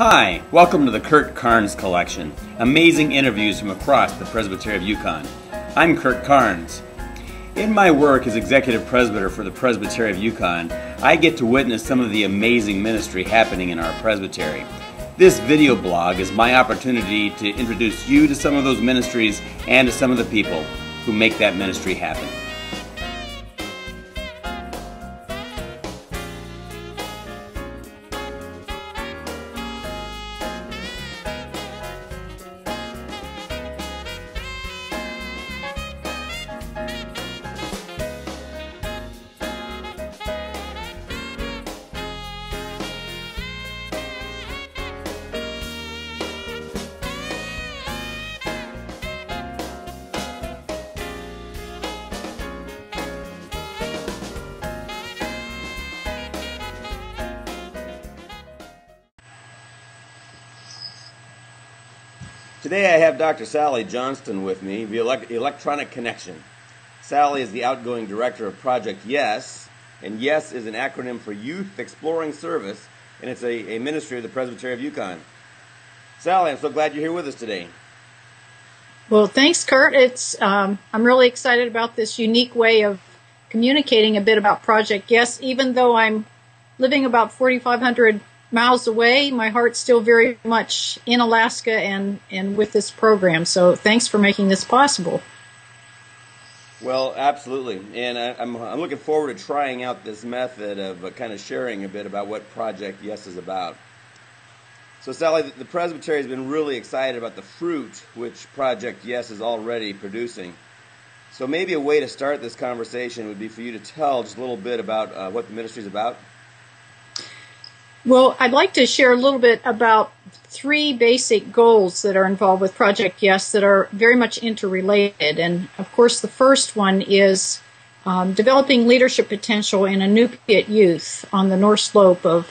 Hi, welcome to the Kurt Carnes Collection. Amazing interviews from across the Presbytery of Yukon. I'm Kurt Carnes. In my work as Executive Presbyter for the Presbytery of Yukon, I get to witness some of the amazing ministry happening in our presbytery. This video blog is my opportunity to introduce you to some of those ministries and to some of the people who make that ministry happen. Today I have Dr. Sally Johnston with me via electronic connection. Sally is the outgoing director of Project YES, and YES is an acronym for Youth Exploring Service, and it's a ministry of the Presbytery of Yukon. Sally, I'm so glad you're here with us today. Well, thanks, Kurt. I'm really excited about this unique way of communicating a bit about Project YES. Even though I'm living about 4,500 miles away, my heart's still very much in Alaska and with this program. So thanks for making this possible. Well, absolutely. And I'm looking forward to trying out this method of kind of sharing a bit about what Project YES is about. So Sally, the Presbytery has been really excited about the fruit which Project YES is already producing. So maybe a way to start this conversation would be for you to tell just a little bit about what the ministry is about. Well, I'd like to share a little bit about three basic goals that are involved with Project YES that are very much interrelated. And, of course, the first one is developing leadership potential in Inupiat youth on the North Slope of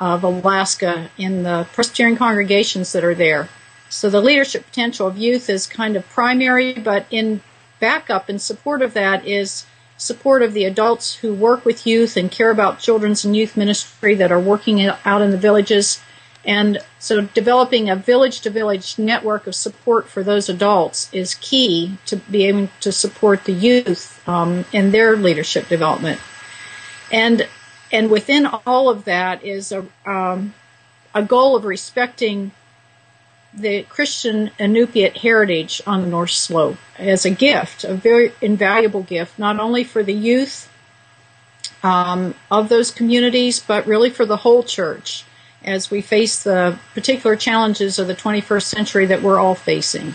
Alaska in the Presbyterian congregations that are there. So the leadership potential of youth is kind of primary, but in backup in support of that is support of the adults who work with youth and care about children's and youth ministry that are working out in the villages. And so developing a village-to-village network of support for those adults is key to be able to support the youth in their leadership development. And within all of that is a goal of respecting the Christian Inupiat heritage on the North Slope as a gift, a very invaluable gift, not only for the youth of those communities, but really for the whole church as we face the particular challenges of the 21st century that we're all facing.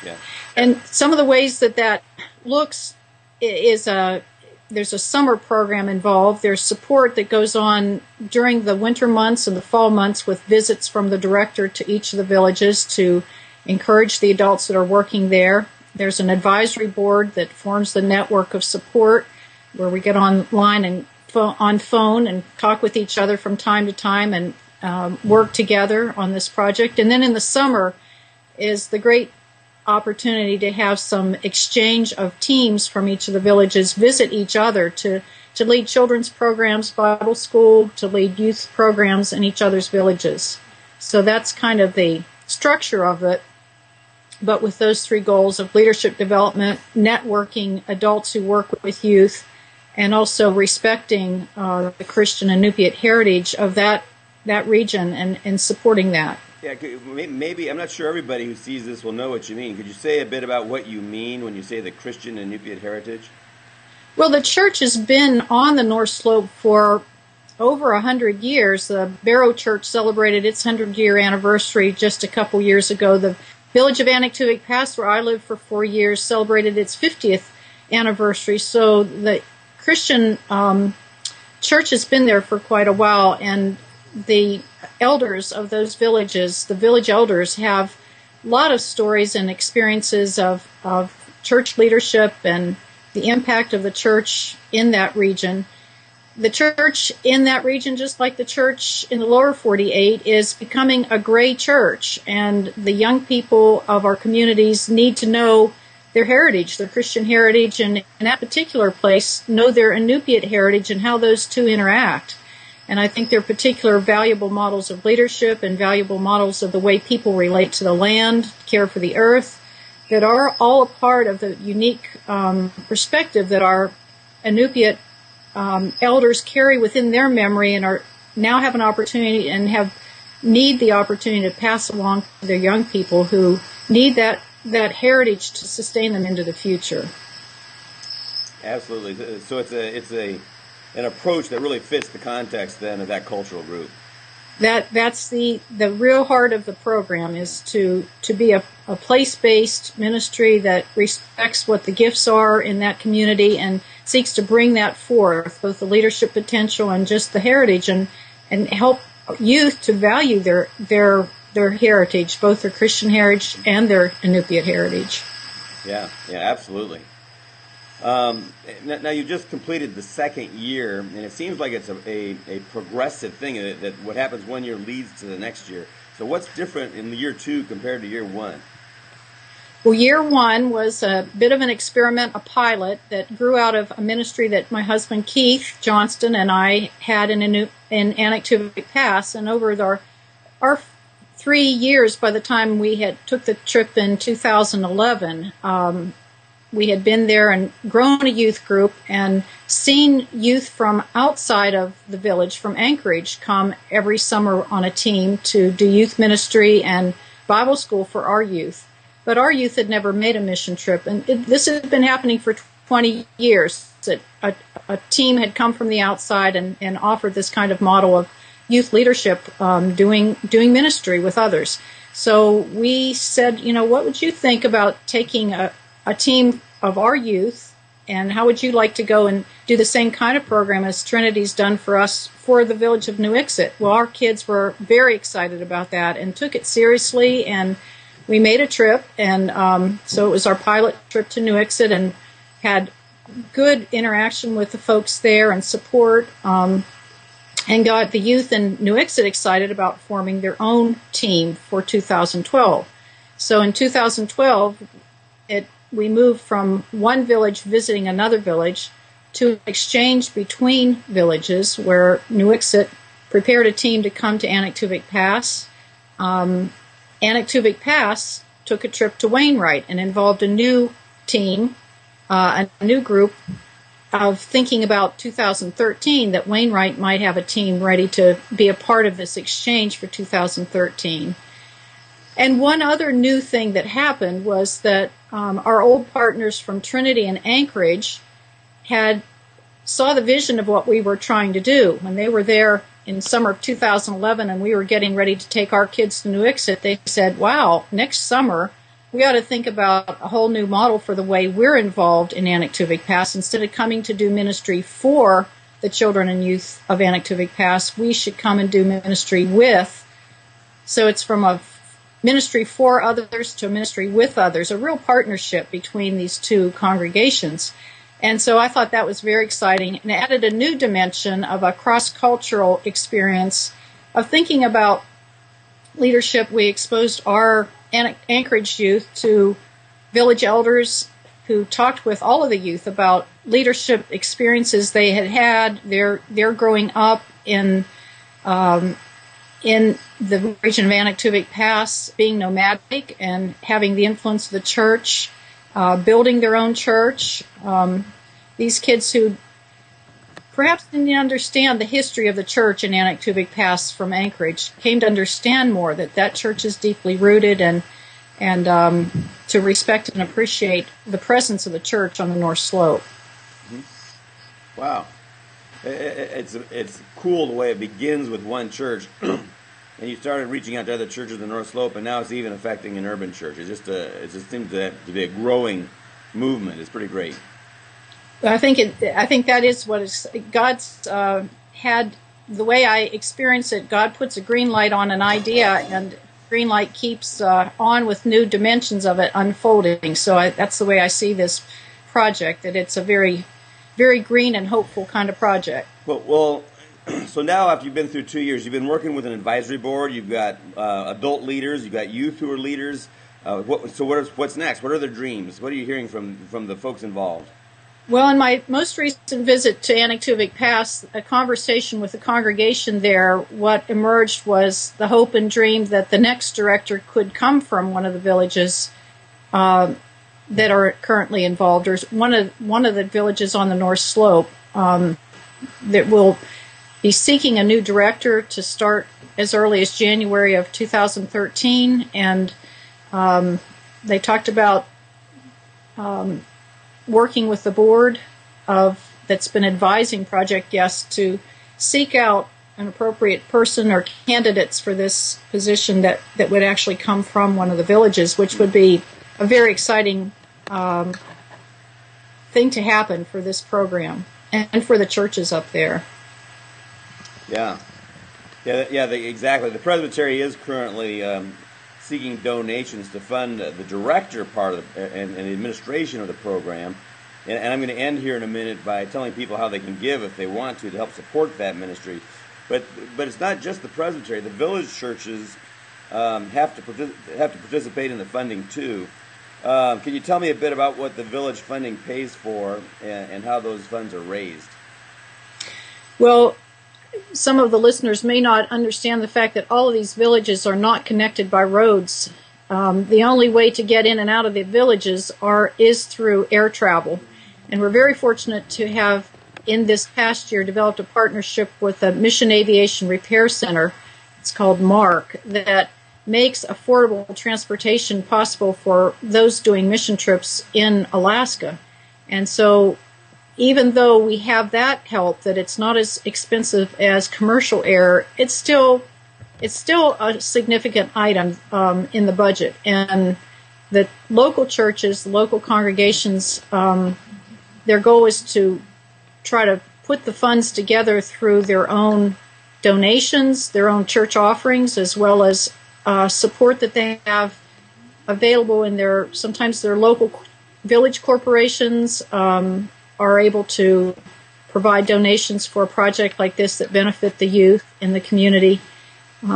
Yeah. And some of the ways that looks is there's a summer program involved. There's support that goes on during the winter months and the fall months with visits from the director to each of the villages to encourage the adults that are working there. There's an advisory board that forms the network of support where we get online and on phone and talk with each other from time to time and work together on this project. And then in the summer is the great opportunity to have some exchange of teams from each of the villages visit each other to lead children's programs, Bible school, to lead youth programs in each other's villages. So that's kind of the structure of it, but with those three goals of leadership development, networking adults who work with youth, and also respecting the Christian Inupiat heritage of that region and supporting that. Yeah, maybe, I'm not sure everybody who sees this will know what you mean. Could you say a bit about what you mean when you say the Christian Inupiat heritage? Well, the church has been on the North Slope for over 100 years. The Barrow Church celebrated its 100-year anniversary just a couple years ago. The village of Anaktuvik Pass, where I lived for 4 years, celebrated its 50th anniversary. So the Christian church has been there for quite a while, and the elders of those villages, the village elders, have a lot of stories and experiences of church leadership and the impact of the church in that region. The church in that region, just like the church in the lower 48, is becoming a gray church, and the young people of our communities need to know their heritage, their Christian heritage, and in that particular place, know their Inupiat heritage and how those two interact. And I think they're particular valuable models of leadership and valuable models of the way people relate to the land, care for the earth, that are all a part of the unique perspective that our Inupiat elders carry within their memory and are now have an opportunity and need the opportunity to pass along to their young people who need that heritage to sustain them into the future. Absolutely. So it's an approach that really fits the context then of that cultural group. That's the real heart of the program, is to be a place-based ministry that respects what the gifts are in that community and seeks to bring that forth, both the leadership potential and just the heritage, and help youth to value their heritage, both their Christian heritage and their Inupiat heritage. Yeah, absolutely. Now you just completed the second year, and it seems like it's a progressive thing, that what happens one year leads to the next year. So what's different in year 2 compared to year 1? Well, year 1 was a bit of an experiment, a pilot that grew out of a ministry that my husband Keith Johnston and I had in Anaktuvik Pass, and over our 3 years, by the time we had took the trip in 2011, we had been there and grown a youth group and seen youth from outside of the village, from Anchorage, come every summer on a team to do youth ministry and Bible school for our youth. But our youth had never made a mission trip, and this had been happening for 20 years. That a team had come from the outside and offered this kind of model of youth leadership, doing ministry with others. So we said, what would you think about taking a team of our youth, and how would you like to go and do the same kind of program as Trinity's done for us for the village of Nuiqsut? Well, our kids were very excited about that and took it seriously, and we made a trip, and so it was our pilot trip to Nuiqsut, and had good interaction with the folks there and support, and got the youth in Nuiqsut excited about forming their own team for 2012. So in 2012, we moved from one village visiting another village to an exchange between villages, where Nuiqsut prepared a team to come to Anaktuvik Pass. Anaktuvik Pass took a trip to Wainwright and involved a new team, a new group of thinking about 2013, that Wainwright might have a team ready to be a part of this exchange for 2013. And one other new thing that happened was that our old partners from Trinity and Anchorage saw the vision of what we were trying to do. When they were there in summer of 2011 and we were getting ready to take our kids to Nuiqsut, they said, wow, next summer we ought to think about a whole new model for the way we're involved in Anaktuvik Pass. Instead of coming to do ministry for the children and youth of Anaktuvik Pass, we should come and do ministry with. So it's from a ministry for others to a ministry with others, a real partnership between these two congregations. And so I thought that was very exciting, and added a new dimension of a cross-cultural experience of thinking about leadership. We exposed our Anchorage youth to village elders who talked with all of the youth about leadership experiences they had, their growing up in the region of Anaktuvik Pass, being nomadic and having the influence of the church, building their own church. These kids who perhaps didn't understand the history of the church in Anaktuvik Pass from Anchorage came to understand more that church is deeply rooted, and to respect and appreciate the presence of the church on the North Slope. Mm-hmm. Wow. It's cool the way it begins with one church, and you started reaching out to other churches in the North Slope, and now it's even affecting an urban church. It just seems to be a growing movement. It's pretty great. I think that is what is God's had. The way I experience it, God puts a green light on an idea, and green light keeps on with new dimensions of it unfolding. So that's the way I see this project. That it's a very, very green and hopeful kind of project. Well. So now, after you've been through 2 years, you've been working with an advisory board. You've got adult leaders. You've got youth who are leaders. What's next? What are their dreams? What are you hearing from the folks involved? Well, in my most recent visit to Anaktuvik Pass, a conversation with the congregation there, what emerged was the hope and dream that the next director could come from one of the villages that are currently involved, or one of the villages on the North Slope that will be seeking a new director to start as early as January of 2013, and they talked about working with the board that's been advising Project YES to seek out an appropriate person or candidates for this position that would actually come from one of the villages, which would be a very exciting thing to happen for this program and for the churches up there. Exactly. The Presbytery is currently seeking donations to fund the director part of and the administration of the program. And I'm going to end here in a minute by telling people how they can give if they want to help support that ministry. But it's not just the Presbytery. The village churches have to participate in the funding too. Can you tell me a bit about what the village funding pays for and how those funds are raised? Well, some of the listeners may not understand the fact that all of these villages are not connected by roads. The only way to get in and out of the villages is through air travel. And we're very fortunate to have, in this past year, developed a partnership with a Mission Aviation Repair Center. It's called MARC, that makes affordable transportation possible for those doing mission trips in Alaska. And so even though we have that help, that it's not as expensive as commercial air, it's still a significant item in the budget. And the local churches, the local congregations, their goal is to try to put the funds together through their own donations, their own church offerings, as well as support that they have available in sometimes their local village corporations are able to provide donations for a project like this that benefit the youth in the community.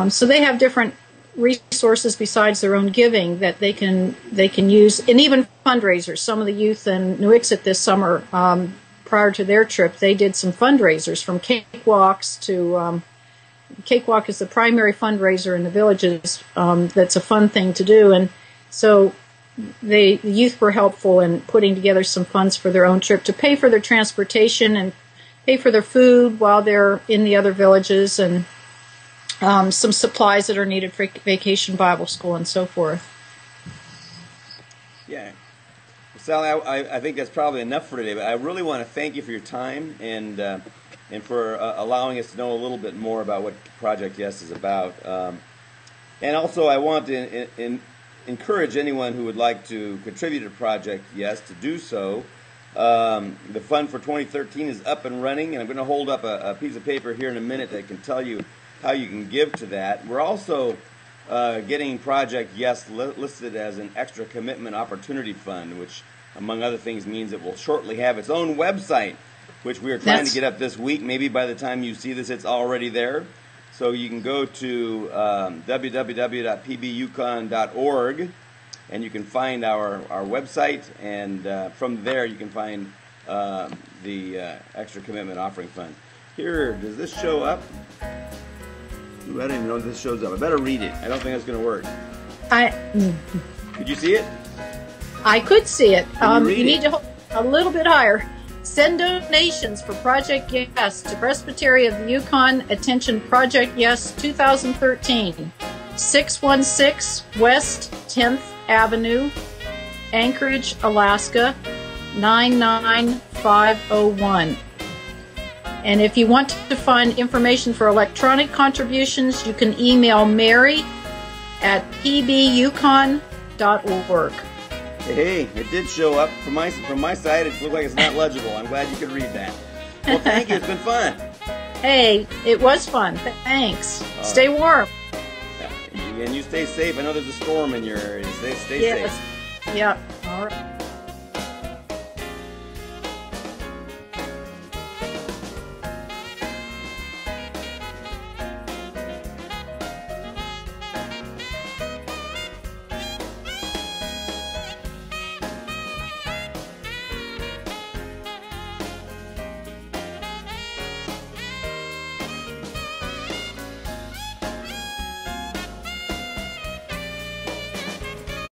So they have different resources besides their own giving that they can use, and even fundraisers. Some of the youth in Nuiqsut this summer, prior to their trip, they did some fundraisers, from cakewalks to cakewalk is the primary fundraiser in the villages. That's a fun thing to do, and so the youth were helpful in putting together some funds for their own trip to pay for their transportation and pay for their food while they're in the other villages, and some supplies that are needed for Vacation Bible School and so forth. Yeah. Well, Sally, I think that's probably enough for today, but I really want to thank you for your time and for allowing us to know a little bit more about what Project YES is about. And also I want to encourage anyone who would like to contribute to Project YES to do so. The fund for 2013 is up and running, and I'm going to hold up a piece of paper here in a minute that can tell you how you can give to that. We're also getting Project YES listed as an extra commitment opportunity fund, which among other things means it will shortly have its own website, which we are trying to get up this week. Maybe by the time you see this, it's already there. So you can go to www.pbyukon.org, and you can find our website, and from there you can find the Extra Commitment Offering Fund. Here, does this show up? Ooh, I don't even know if this shows up. I better read it. I don't think that's going to work. Could you see it? I could see it. You need to hold a little bit higher. Send donations for Project YES to Presbytery of the Yukon. Attention, Project YES 2013. 616 West 10th Avenue, Anchorage, Alaska, 99501. And if you want to find information for electronic contributions, you can email Mary at pbyukon.org. Hey, it did show up. From my side, it looks like it's not legible. I'm glad you could read that. Well, thank you. It's been fun. Hey, it was fun. Thanks. Stay warm. And you stay safe. I know there's a storm in your area. Stay safe. Yeah. All right.